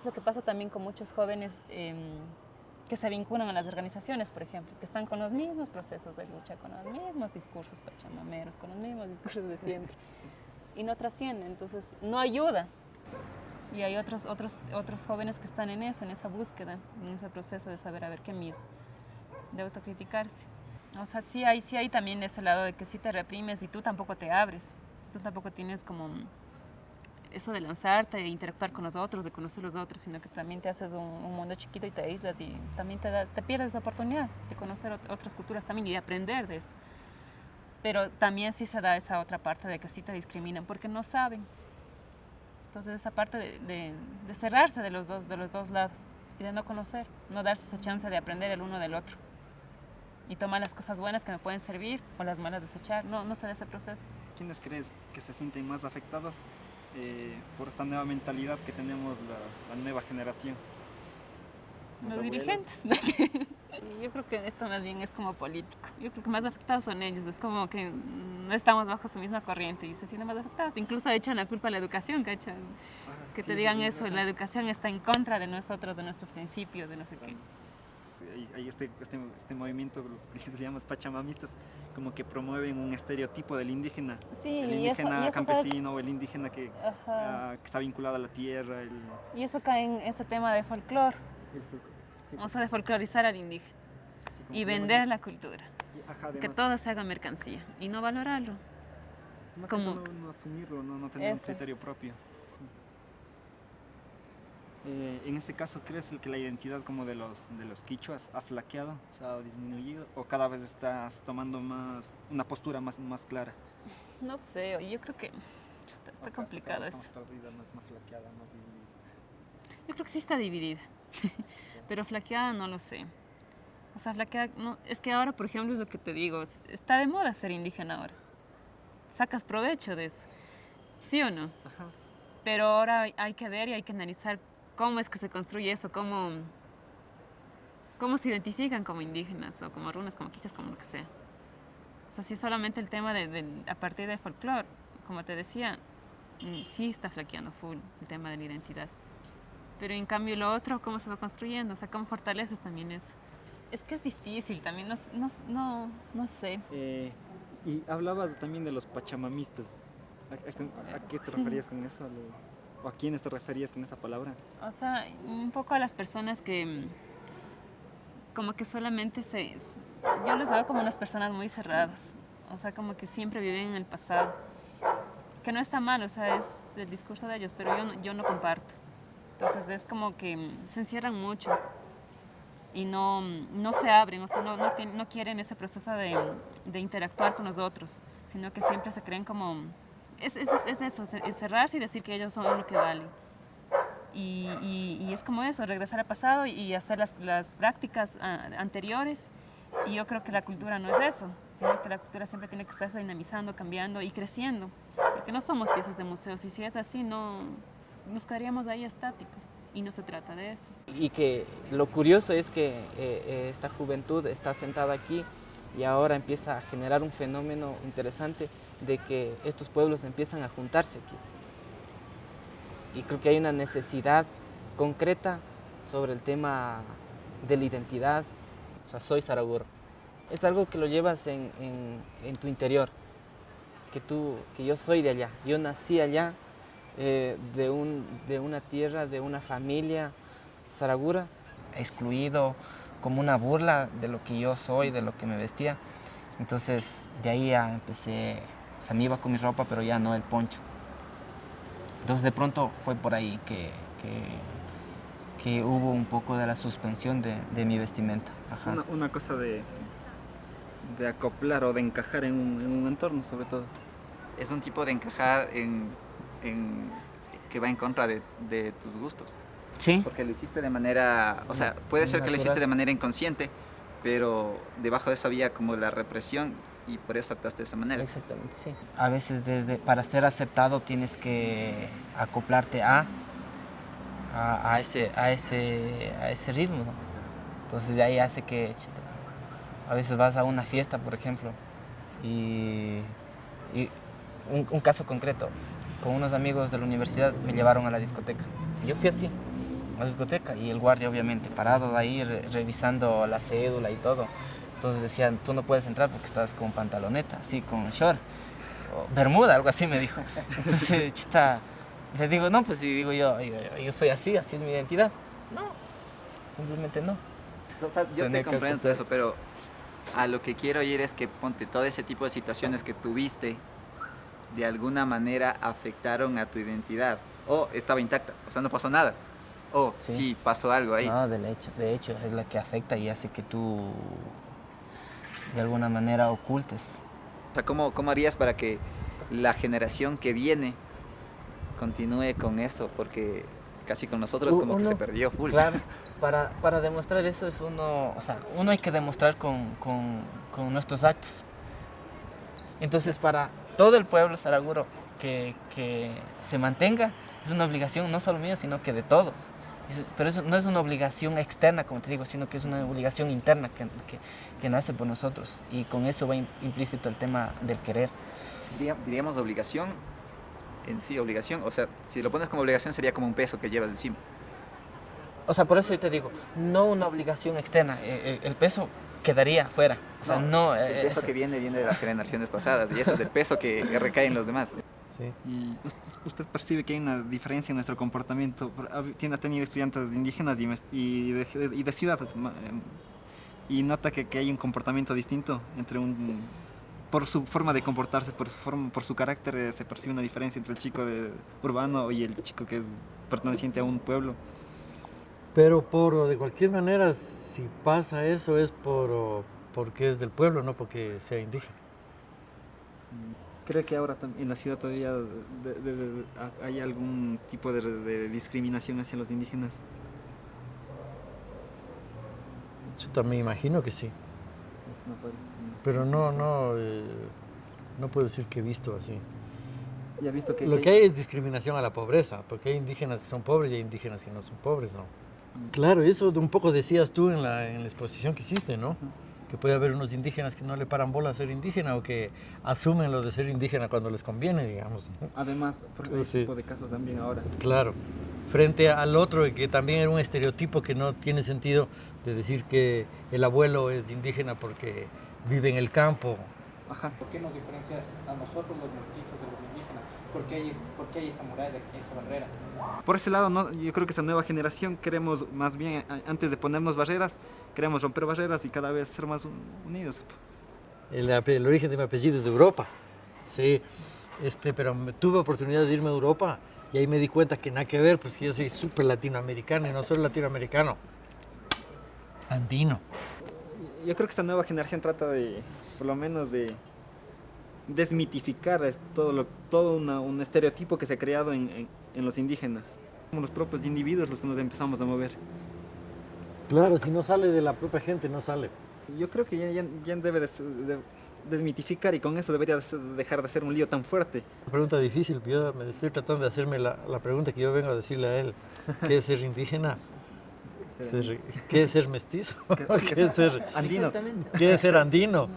Es lo que pasa también con muchos jóvenes que se vinculan a las organizaciones, por ejemplo, que están con los mismos procesos de lucha, con los mismos discursos pachamameros, con los mismos discursos de siempre, y no trascienden, entonces no ayuda. Y hay otros jóvenes que están en eso, en esa búsqueda, en ese proceso de saber a ver qué mismo, de autocriticarse. O sea, sí hay también ese lado de que si te reprimes y tú tampoco te abres, si tú tampoco tienes como eso de lanzarte, de interactuar con los otros, de conocer los otros, sino que también te haces un mundo chiquito y te aíslas y también te pierdes esa oportunidad de conocer otras culturas también y de aprender de eso. Pero también sí se da esa otra parte de que sí te discriminan porque no saben. Entonces esa parte de cerrarse de los dos lados y de no conocer, no darse esa chance de aprender el uno del otro y tomar las cosas buenas que me pueden servir o las malas desechar, no se da ese proceso. ¿Quiénes crees que se sienten más afectados por esta nueva mentalidad que tenemos la nueva generación? Los dirigentes. Yo creo que esto más bien es como político. Yo creo que más afectados son ellos. Es como que no estamos bajo su misma corriente y se sienten más afectados. Incluso echan la culpa a la educación, ¿cachan? Que te digan eso, la educación está en contra de nosotros, de nuestros principios, de no sé qué. Hay este movimiento, los que se llaman pachamamistas, como que promueven un estereotipo del indígena. Sí, el indígena eso campesino, o el indígena que está vinculado a la tierra. Y eso cae en ese tema de folclore. Sí, o sea, de folclorizar al indígena y vender la cultura. Que todo se haga mercancía y no valorarlo. Más como no asumirlo, no tener un criterio propio. En este caso, ¿crees que la identidad como de los quichuas ha flaqueado, o sea, ha disminuido, o cada vez estás tomando una postura más clara? No sé, yo creo que está complicado eso. Perdida, más flaqueada, más dividida. Yo creo que sí está dividida, pero flaqueada no lo sé. O sea, flaqueada, no, es que ahora, por ejemplo, es lo que te digo, está de moda ser indígena ahora. Sacas provecho de eso, ¿sí o no? Ajá. Pero ahora hay que ver y hay que analizar cómo es que se construye eso, cómo se identifican como indígenas o como runas, como quichas, como lo que sea. O sea, sí solamente el tema a partir del folclore, como te decía, sí está flaqueando full el tema de la identidad. Pero en cambio lo otro, ¿cómo se va construyendo? O sea, ¿cómo fortaleces también eso? Es que es difícil también, no sé. Y hablabas también de los pachamamistas. ¿A qué te referías con eso? ¿O a quiénes te referías con esa palabra? O sea, un poco a las personas que como que solamente yo los veo como unas personas muy cerradas. O sea, como que siempre viven en el pasado. Que no está mal, o sea, es el discurso de ellos, pero yo no comparto. Entonces es como que se encierran mucho y no se abren, o sea, no quieren ese proceso de interactuar con los otros, sino que siempre se creen como... Es eso, encerrarse y decir que ellos son lo que valen. Y es como eso, regresar al pasado y hacer las prácticas anteriores. Y yo creo que la cultura no es eso, sino que la cultura siempre tiene que estarse dinamizando, cambiando y creciendo. Porque no somos piezas de museos y si es así, nos quedaríamos ahí estáticos. Y no se trata de eso. Y que lo curioso es que esta juventud está sentada aquí y ahora empieza a generar un fenómeno interesante de que estos pueblos empiezan a juntarse aquí. Y creo que hay una necesidad concreta sobre el tema de la identidad. O sea, soy Saraguro. Es algo que lo llevas en tu interior, que yo soy de allá, yo nací allá, de una tierra, de una familia Saragura, excluido como una burla de lo que yo soy, de lo que me vestía. Entonces de ahí ya empecé, o sea, me iba con mi ropa, pero ya no el poncho. Entonces de pronto fue por ahí que hubo un poco de la suspensión de mi vestimenta. Ajá. Una cosa de acoplar o de encajar en un entorno, sobre todo. Es un tipo de encajar que va en contra de tus gustos. Sí. Porque lo hiciste de manera, o sea, puede ser que lo hiciste de manera inconsciente, pero debajo de eso había como la represión y por eso actuaste de esa manera. Exactamente, sí. A veces para ser aceptado tienes que acoplarte a ese ritmo. Entonces de ahí hace que a veces vas a una fiesta, por ejemplo, y un caso concreto, con unos amigos de la universidad me llevaron a la discoteca. Yo fui así, la discoteca y el guardia obviamente parado ahí revisando la cédula y todo. Entonces decían, tú no puedes entrar porque estás con pantaloneta, así con short, o bermuda, algo así me dijo. Entonces, chuta, le digo, no, pues si digo yo soy así es mi identidad. No, simplemente no. O sea, yo Tenía te que comprendo ocultar. eso, pero a lo que quiero ir es que ponte todo ese tipo de situaciones que tuviste de alguna manera afectaron a tu identidad o estaba intacta, o sea, no pasó nada. O Sí. sí pasó algo ahí. No, de hecho, es la que afecta y hace que tú de alguna manera ocultes. O sea, ¿cómo harías para que la generación que viene continúe con eso? Porque casi con nosotros como que se perdió full. Claro, para demostrar eso es uno, o sea, uno hay que demostrar con nuestros actos. Entonces, para todo el pueblo saraguro que se mantenga, es una obligación no solo mía, sino que de todos. Pero eso no es una obligación externa, como te digo, sino que es una obligación interna que nace por nosotros. Y con eso va implícito el tema del querer. Diríamos obligación en sí, obligación. O sea, si lo pones como obligación sería como un peso que llevas encima. O sea, por eso yo te digo, no una obligación externa, el peso quedaría fuera. O sea, no, el peso que viene de las generaciones pasadas y eso es el peso que recae en los demás. Sí. Y usted percibe que hay una diferencia en nuestro comportamiento. Ha tenido estudiantes indígenas y de ciudad, y nota que hay un comportamiento distinto entre por su forma de comportarse, por su carácter, se percibe una diferencia entre el chico urbano y el chico que es perteneciente a un pueblo. Pero de cualquier manera, si pasa eso es porque es del pueblo, no porque sea indígena. ¿Cree que ahora en la ciudad todavía hay algún tipo de discriminación hacia los indígenas? Yo también imagino que sí, pero no puedo decir que he visto así. ¿Ya ha visto que Lo que hay es discriminación a la pobreza, porque hay indígenas que son pobres y hay indígenas que no son pobres, ¿no? Claro, eso un poco decías tú en la exposición que hiciste, ¿no? Que puede haber unos indígenas que no le paran bola a ser indígena o que asumen lo de ser indígena cuando les conviene, digamos, ¿no? Además, porque hay Sí. ese tipo de casos también ahora. Claro, frente al otro que también era un estereotipo que no tiene sentido de decir que el abuelo es indígena porque vive en el campo. Ajá. ¿Por qué nos diferencia a nosotros los mestizos de los indígenas? ¿Por qué hay esa muralla, esa barrera? Por ese lado, no, yo creo que esta nueva generación queremos más bien, antes de ponernos barreras, queremos romper barreras y cada vez ser más unidos. El origen de mi apellido es de Europa, sí, pero tuve oportunidad de irme a Europa y ahí me di cuenta que nada que ver, pues que yo soy súper latinoamericano y no soy latinoamericano, andino. Yo creo que esta nueva generación trata de, por lo menos, de desmitificar todo un estereotipo que se ha creado en los indígenas. Somos los propios individuos los que nos empezamos a mover. Claro, si no sale de la propia gente, no sale. Yo creo que ya debe de desmitificar y con eso debería dejar de ser un lío tan fuerte. Una pregunta difícil, yo me estoy tratando de hacerme la pregunta que yo vengo a decirle a él. ¿Qué es ser indígena? ¿Qué es ser mestizo? ¿Qué es ser andino? ¿Qué es ser andino?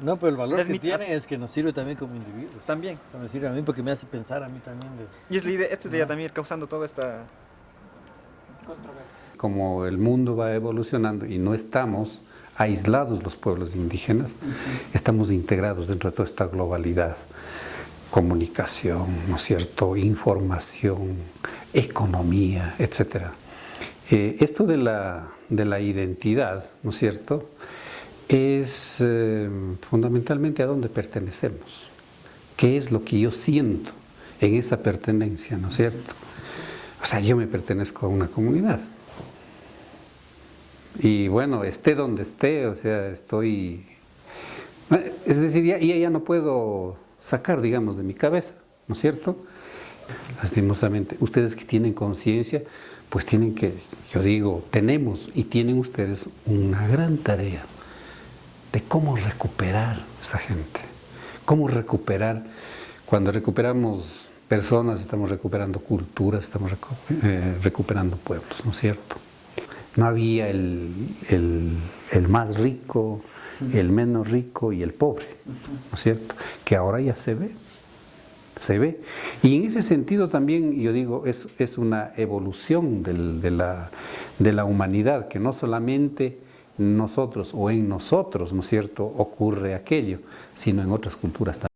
No, pero el valor que Desmit- tiene es que nos sirve también como individuos. También. O sea, me sirve a mí porque me hace pensar a mí también. Y es la idea, esta idea también causando toda esta... Controversia. Como el mundo va evolucionando y no estamos aislados los pueblos indígenas, estamos integrados dentro de toda esta globalidad. Comunicación, ¿no es cierto?, información, economía, etcétera. Esto de la identidad, ¿no es cierto?, es fundamentalmente a dónde pertenecemos, qué es lo que yo siento en esa pertenencia, ¿no es cierto? O sea, yo me pertenezco a una comunidad. Y bueno, esté donde esté, o sea, estoy... Es decir, ya no puedo sacar, digamos, de mi cabeza, ¿no es cierto? Lastimosamente, ustedes que tienen conciencia, pues tienen que, yo digo, tenemos y tienen ustedes una gran tarea de cómo recuperar esa gente. Cómo recuperar, cuando recuperamos personas, estamos recuperando culturas, estamos recuperando pueblos, ¿no es cierto? No había el más rico, el menos rico y el pobre, ¿no es cierto? Que ahora ya se ve. se ve. Y en ese sentido también, yo digo, es una evolución de la humanidad, que no solamente nosotros o en nosotros, ¿no es cierto?, ocurre aquello, sino en otras culturas también.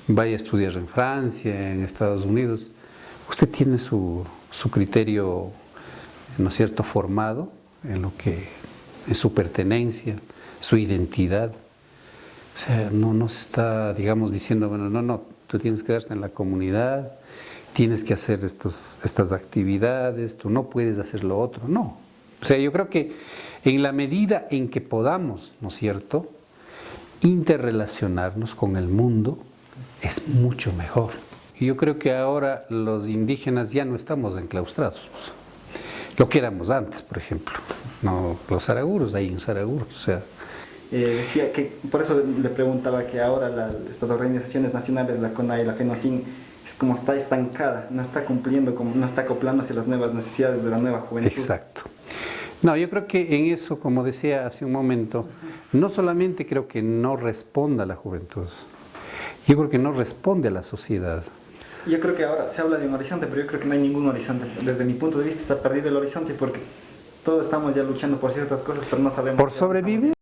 Vaya a estudiar en Francia, en Estados Unidos, usted tiene su criterio, ¿no es cierto?, formado en lo que es su pertenencia, su identidad. O sea, no se está, digamos, diciendo, bueno, no, tú tienes que quedarte en la comunidad, tienes que hacer estas actividades, tú no puedes hacer lo otro, no. O sea, yo creo que en la medida en que podamos, ¿no es cierto?, interrelacionarnos con el mundo, es mucho mejor. Y yo creo que ahora los indígenas ya no estamos enclaustrados, pues, lo que éramos antes, por ejemplo, no, los saraguros, ahí en Saraguros, o sea. Decía que, por eso le preguntaba que ahora estas organizaciones nacionales, la CONAIE, la FENACIN, es como está estancada, no está cumpliendo, no está acoplándose a las nuevas necesidades de la nueva juventud. Exacto. No, yo creo que en eso, como decía hace un momento, no solamente creo que no responda a la juventud, yo creo que no responde a la sociedad. Yo creo que ahora se habla de un horizonte, pero yo creo que no hay ningún horizonte. Desde mi punto de vista está perdido el horizonte porque todos estamos ya luchando por ciertas cosas, pero no sabemos. Por sobrevivir.